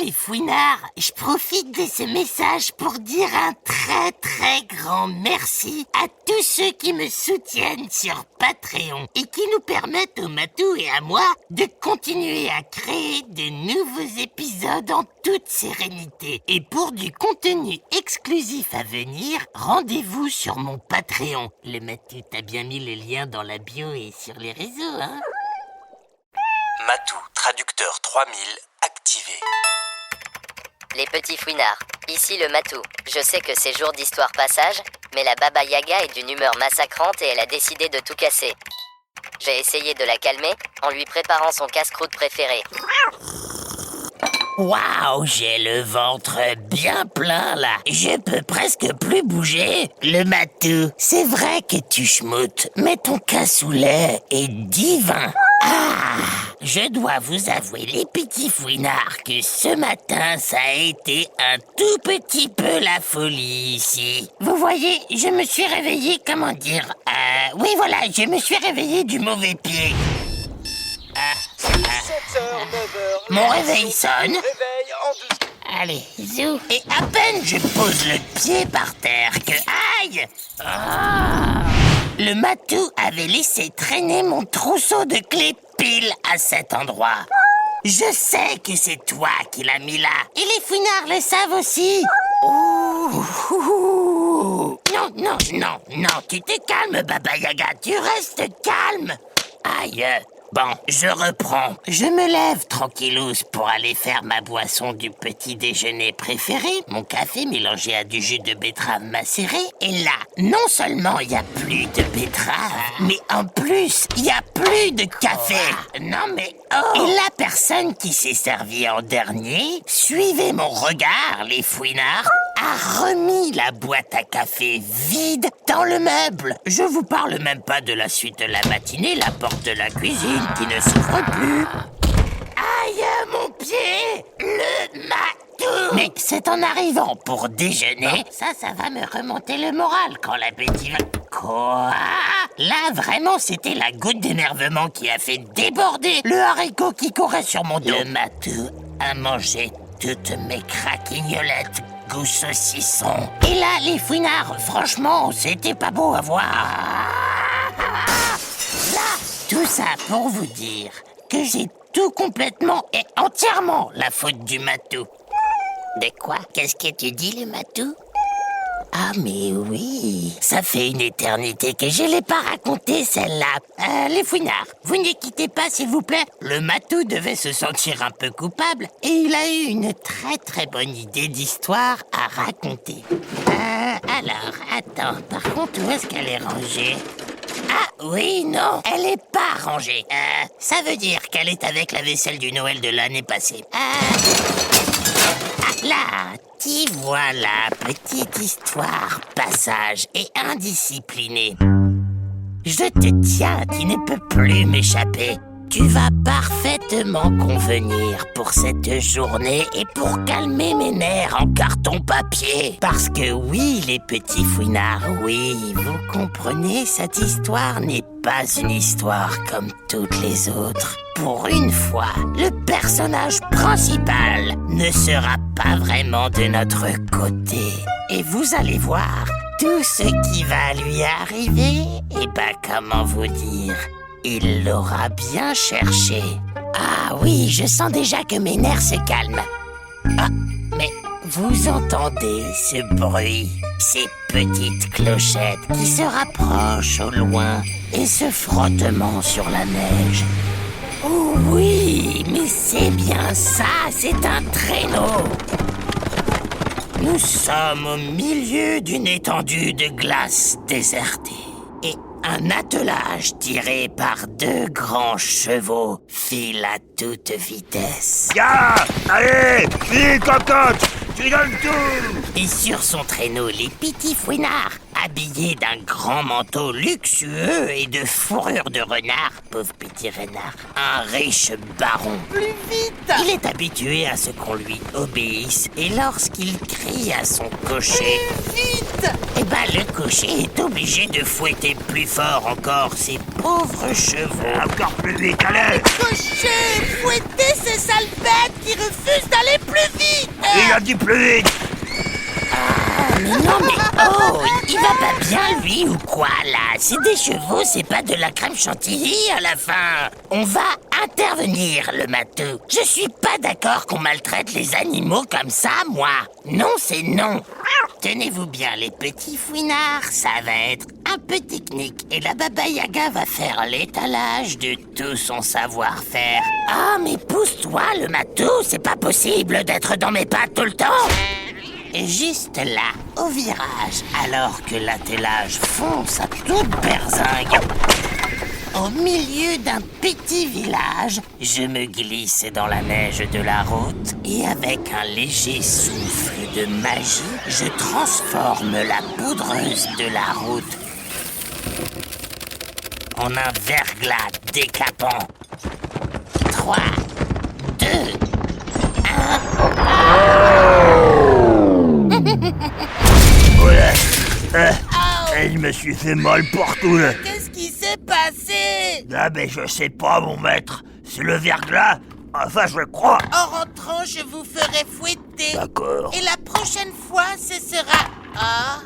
les fouinards, je profite de ce message pour dire un très grand merci à tous ceux qui me soutiennent sur Patreon et qui nous permettent au Matou et à moi de continuer à créer de nouveaux épisodes en toute sérénité. Et pour du contenu exclusif à venir, rendez-vous sur mon Patreon. Le Matou, t'as bien mis le lien dans la bio et sur les réseaux, hein? Matou, traducteur 3000, activé. Les petits fouinards, ici le Matou. Je sais que c'est jour d'histoire passage, mais la Baba Yaga est d'une humeur massacrante et elle a décidé de tout casser. J'ai essayé de la calmer en lui préparant son casse-croûte préféré. Waouh, j'ai le ventre bien plein là. Je peux presque plus bouger. Le Matou, c'est vrai que tu schmoutes, mais ton cassoulet est divin. Ah, je dois vous avouer, les petits fouinards, que ce matin, ça a été un tout petit peu la folie ici. Vous voyez, je me suis réveillé, comment dire, oui voilà, je me suis réveillé du mauvais pied. 7h, 9h... Mon réveil sonne. Réveil en 2... Allez, zou. Et à peine je pose le pied par terre que... Aïe! Le Matou avait laissé traîner mon trousseau de clés pile à cet endroit. Je sais que c'est toi qui l'as mis là. Et les fouinards le savent aussi. Ouh. Non, tu te calmes, Baba Yaga. Tu restes calme. Aïe. Bon, je reprends. Je me lève tranquillos pour aller faire ma boisson du petit déjeuner préféré, mon café mélangé à du jus de betterave macéré. Et là, non seulement il n'y a plus de betterave, mais en plus, il n'y a plus de café. Non mais oh! Et la personne qui s'est servie en dernier, suivez mon regard, les fouinards, a remis la boîte à café vide dans le meuble. Je vous parle même pas de la suite de la matinée, la porte de la cuisine qui ne s'ouvre plus. Aïe, mon pied! Le Matou! Mais c'est en arrivant pour déjeuner, ça va me remonter le moral quand l'appétit va... Quoi? Là, vraiment, c'était la goutte d'énervement qui a fait déborder le haricot qui courait sur mon dos. Le Matou a mangé toutes mes craquignolettes goût saucisson. Et là, les fouinards, franchement, c'était pas beau à voir. Là, tout ça pour vous dire que j'ai tout complètement et entièrement la faute du Matou. De quoi? Qu'est-ce que tu dis, le Matou? Ah mais oui, ça fait une éternité que je l'ai pas raconté celle-là. Les fouinards, vous ne quittez pas s'il vous plaît. Le Matou devait se sentir un peu coupable et il a eu une très bonne idée d'histoire à raconter. Alors, attends, par contre, où est-ce qu'elle est rangée? Ah oui, non, elle est pas rangée. Ça veut dire qu'elle est avec la vaisselle du Noël de l'année passée. Là, t'y voilà, petite histoire, passage et indisciplinée. Je te tiens, tu ne peux plus m'échapper. Tu vas parfaitement convenir pour cette journée et pour calmer mes nerfs en carton-papier. Parce que oui, les petits fouinards, oui, vous comprenez, cette histoire n'est pas une histoire comme toutes les autres. Pour une fois, le personnage principal ne sera pas vraiment de notre côté. Et vous allez voir, tout ce qui va lui arriver, comment vous dire, il l'aura bien cherché. Ah oui, je sens déjà que mes nerfs se calment. Ah, mais vous entendez ce bruit, ces petites clochettes qui se rapprochent au loin et ce frottement sur la neige. Oh oui, mais c'est bien ça, c'est un traîneau. Nous sommes au milieu d'une étendue de glace désertée. Et un attelage tiré par 2 grands chevaux file à toute vitesse. Ya! Allez! Vite, cocotte! Tu donnes tout! Et sur son traîneau, les petits fouinards, habillés d'un grand manteau luxueux et de fourrure de renard, pauvre petit renard, un riche baron. Plus vite! Il est habitué à ce qu'on lui obéisse, et lorsqu'il crie à son cocher, Vite! le cocher est obligé de fouetter plus fort encore ses pauvres chevaux. Encore plus vite, allez! Cocher, fouettez ces sales bêtes qui refusent d'aller plus vite! Il a dit plus vite. Mais non, mais oh, il va pas bien lui ou quoi là? C'est des chevaux, c'est pas de la crème chantilly à la fin. On va intervenir, le matou. Je suis pas d'accord qu'on maltraite les animaux comme ça, moi. Non, c'est non. Tenez-vous bien, les petits fouinards, ça va être un peu technique. Et la Baba Yaga va faire l'étalage de tout son savoir-faire. Ah, mais pousse-toi, le matou, c'est pas possible d'être dans mes pattes tout le temps. Et juste là, au virage, alors que l'attelage fonce à toute berzingue, au milieu d'un petit village, je me glisse dans la neige de la route et avec un léger souffle de magie, je transforme la poudreuse de la route en un verglas décapant. 3, 2, 1... Je me suis fait mal partout là. Qu'est-ce qui s'est passé? Ah ben je sais pas mon maître. C'est le verglas. Enfin je crois. En rentrant, je vous ferai fouetter. D'accord. Et la prochaine fois, ce sera... Ah?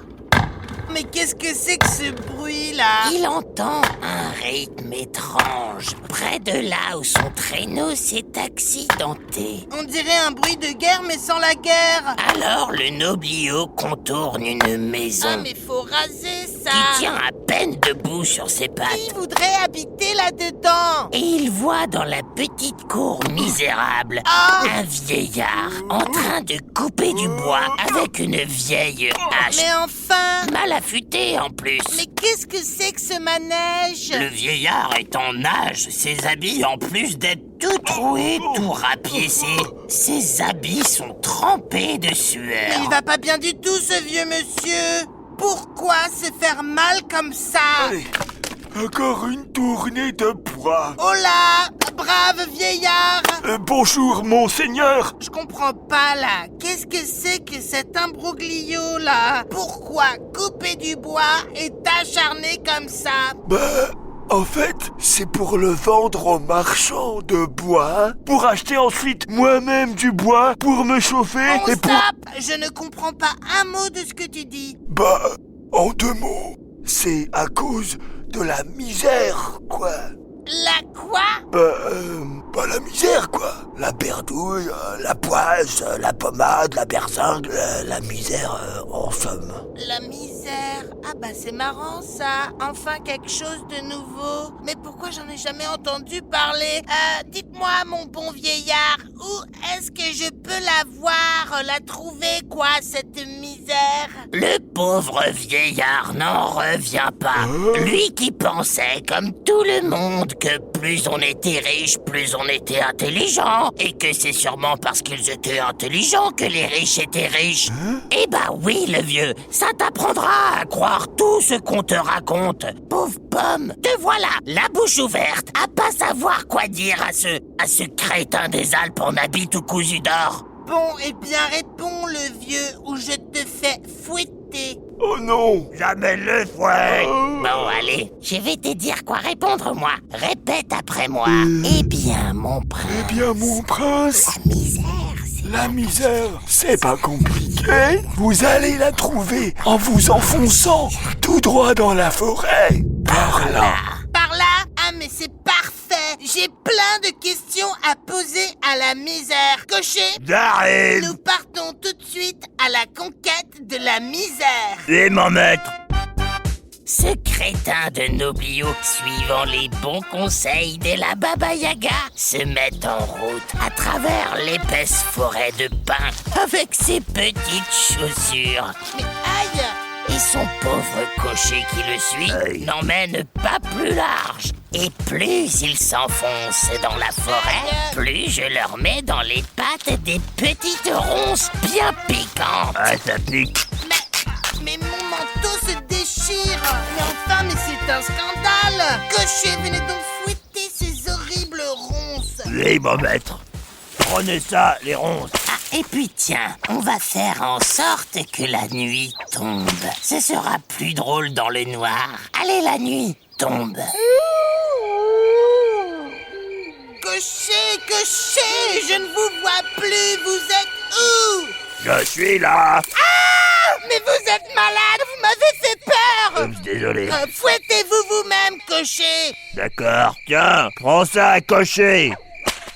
Mais qu'est-ce que c'est que ce bruit-là? Il entend un rythme étrange, près de là où son traîneau s'est accidenté. On dirait un bruit de guerre, mais sans la guerre. Alors le noblio contourne une maison. Ah, mais faut raser ça. Qui tient à peine debout sur ses pattes. Qui voudrait habiter là-dedans? Et il voit dans la petite cour misérable un vieillard en train de couper du bois avec une vieille hache. Mais enfin! Mal affûté en plus. Mais qu'est-ce que c'est que ce manège? Le vieillard est en nage. Ses habits, en plus d'être tout troués, tout rapiécés, ses habits sont trempés de sueur. Mais il va pas bien du tout, ce vieux monsieur. Pourquoi se faire mal comme ça? Allez, encore une tournée de bois. Oh là! Brave vieillard! Bonjour, monseigneur. Je comprends pas, là. Qu'est-ce que c'est que cet imbroglio, là? Pourquoi couper du bois et t'acharner comme ça? Bah, en fait, c'est pour le vendre aux marchands de bois, pour acheter ensuite moi-même du bois, pour me chauffer Oh, et pour... stop! Je ne comprends pas un mot de ce que tu dis. Bah, en 2 mots, c'est à cause de la misère, quoi. La quoi? Bah la misère, quoi. La berdouille, la poisse, la pommade, la berzingue, la misère, en somme. La misère. Ah bah c'est marrant ça. Enfin quelque chose de nouveau. Mais pourquoi j'en ai jamais entendu parler? Dites-moi mon bon vieillard, où est-ce que je peux la voir, la trouver quoi, cette misère? Le pauvre vieillard n'en revient pas. Lui qui pensait, comme tout le monde, que plus on était riche, plus on était intelligent. Et que c'est sûrement parce qu'ils étaient intelligents que les riches étaient riches. Eh bah oui, le vieux, ça t'apprendra à croire tout ce qu'on te raconte. Pauvre pomme, te voilà, la bouche ouverte, à pas savoir quoi dire à ce crétin des Alpes en habit tout cousu d'or. Bon, eh bien réponds, le vieux, ou je te fais fouetter. Oh non, jamais le fouet. Bon, allez, je vais te dire quoi répondre, moi. Répète après moi. Eh bien, mon prince. Eh bien, mon prince, La misère, c'est... la misère, c'est pas compliqué. Vous allez la trouver en vous enfonçant tout droit dans la forêt. Par là. Par là? Ah, mais c'est parfait. J'ai plein de questions à poser à la misère. Cocher, J'arrive. nous partons tout de suite à la conquête de la misère. Et mon maître. Ce crétin de Noblio, suivant les bons conseils de la Baba Yaga, se met en route à travers l'épaisse forêt de pins avec ses petites chaussures. Mais aïe! Et son pauvre cocher qui le suit n'emmène pas plus large. Et plus il s'enfonce dans la forêt, plus je leur mets dans les pattes des petites ronces bien piquantes. Ah, ça pique. Mais mon manteau se déchire. Mais enfin, mais c'est un scandale. Cocher, venez donc fouetter ces horribles ronces. Oui, mon maître. Prenez ça, les ronces. Ah, et puis tiens, on va faire en sorte que la nuit tombe. Ce sera plus drôle dans le noir. Allez, la nuit tombe. Cocher, cocher, je ne vous vois plus. Vous êtes où? Je suis là. Mais vous êtes malade, vous m'avez fait peur. Oups, désolé. Fouettez-vous vous-même, cocher. D'accord. Tiens, prends ça, cocher.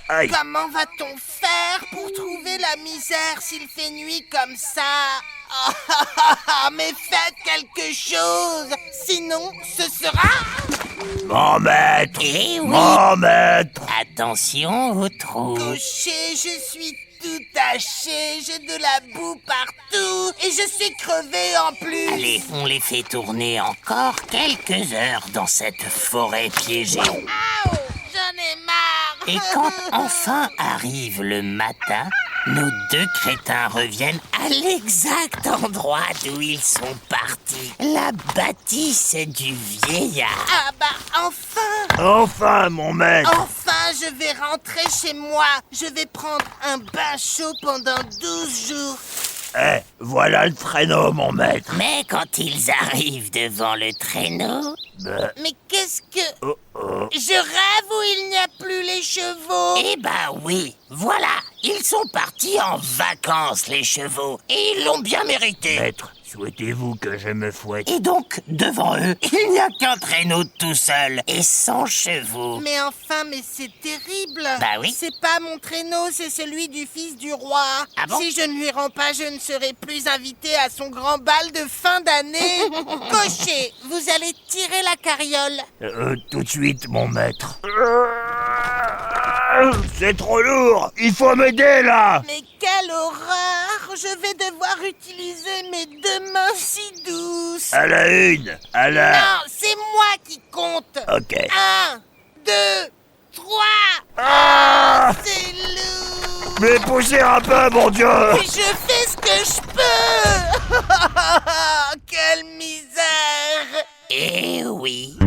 Aïe. Comment va-t-on faire pour trouver la misère s'il fait nuit comme ça? Mais faites quelque chose, sinon ce sera... Mon maître. Eh oui. Mon maître. Attention au trou. Cocher, je suis tout taché, j'ai de la boue partout et je suis crevé en plus. Allez, on les fait tourner encore quelques heures dans cette forêt piégée. J'en ai marre. Et quand enfin arrive le matin, nos deux crétins reviennent à l'exact endroit d'où ils sont partis. La bâtisse du vieillard. Ah bah enfin. Enfin, mon maître. Enfin, je vais rentrer chez moi. Je vais prendre un bain chaud pendant 12 jours. Eh, voilà le traîneau, mon maître. Mais quand ils arrivent devant le traîneau... Mais qu'est-ce que... Je rêve ou il n'y a plus les chevaux? Eh ben oui, voilà. Ils sont partis en vacances, les chevaux. Et ils l'ont bien mérité. Maître, souhaitez-vous que je me fouette? Et donc, devant eux, il n'y a qu'un traîneau tout seul et sans chevaux. Mais enfin, mais c'est terrible. Bah oui. C'est pas mon traîneau, c'est celui du fils du roi. Ah bon? Si je ne lui rends pas, je ne serai plus invité à son grand bal de fin d'année. Cocher, vous allez tirer la carriole. Tout de suite, mon maître. C'est trop lourd. Il faut m'aider, là. Mais quelle horreur! Je vais devoir utiliser mes deux mains si douces. À la une, à la... Non, c'est moi qui compte. Ok. 1, 2, 3. Ah! C'est lourd. Mais poussez un peu, mon Dieu. Je fais ce que je peux. Quelle misère. Eh oui.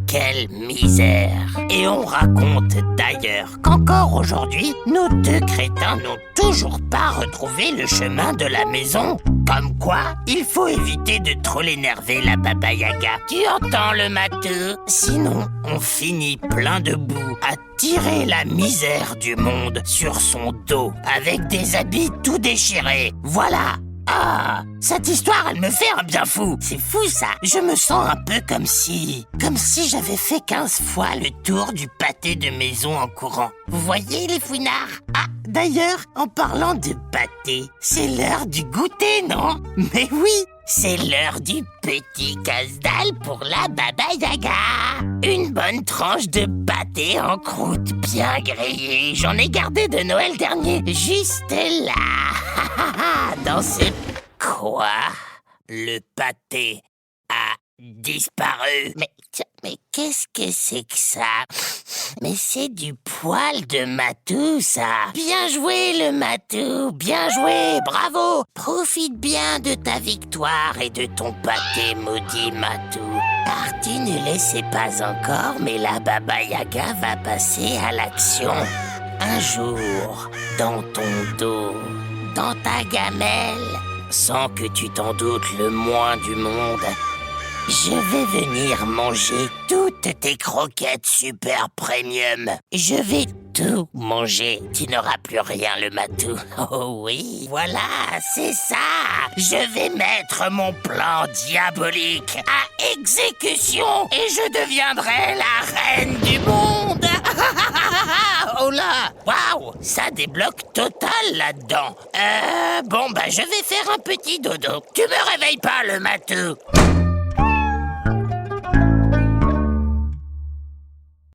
Quelle misère! Et on raconte d'ailleurs qu'encore aujourd'hui, nos deux crétins n'ont toujours pas retrouvé le chemin de la maison. Comme quoi, il faut éviter de trop l'énerver, la Baba Yaga. Tu entends le matou? Sinon, on finit plein de boue à tirer la misère du monde sur son dos avec des habits tout déchirés. Voilà! Ah, cette histoire, elle me fait un bien fou. C'est fou, ça. Je me sens un peu comme si j'avais fait 15 fois le tour du pâté de maison en courant. Vous voyez, les fouinards? Ah, d'ailleurs, en parlant de pâté, c'est l'heure du goûter, non? Mais oui, c'est l'heure du petit casse-dalle pour la Baba Yaga. Une bonne tranche de pâté en croûte bien grillée. J'en ai gardé de Noël dernier, juste là. Dans ce... Quoi? Le pâté a disparu. Mais qu'est-ce que c'est que ça? Mais c'est du poil de matou, ça. Bien joué, le matou. Bien joué, bravo. Profite bien de ta victoire et de ton pâté, maudit matou. Parti ne laissez pas encore, mais la Baba Yaga va passer à l'action. Un jour, dans ton dos, dans ta gamelle, sans que tu t'en doutes le moins du monde, je vais venir manger toutes tes croquettes super premium. Je vais tout manger. Tu n'auras plus rien, le matou. Oh oui, voilà, c'est ça. Je vais mettre mon plan diabolique à exécution et je deviendrai la reine du monde. Oh là, waouh, ça débloque total là-dedans. Bon, bah je vais faire un petit dodo. Tu me réveilles pas, le matou.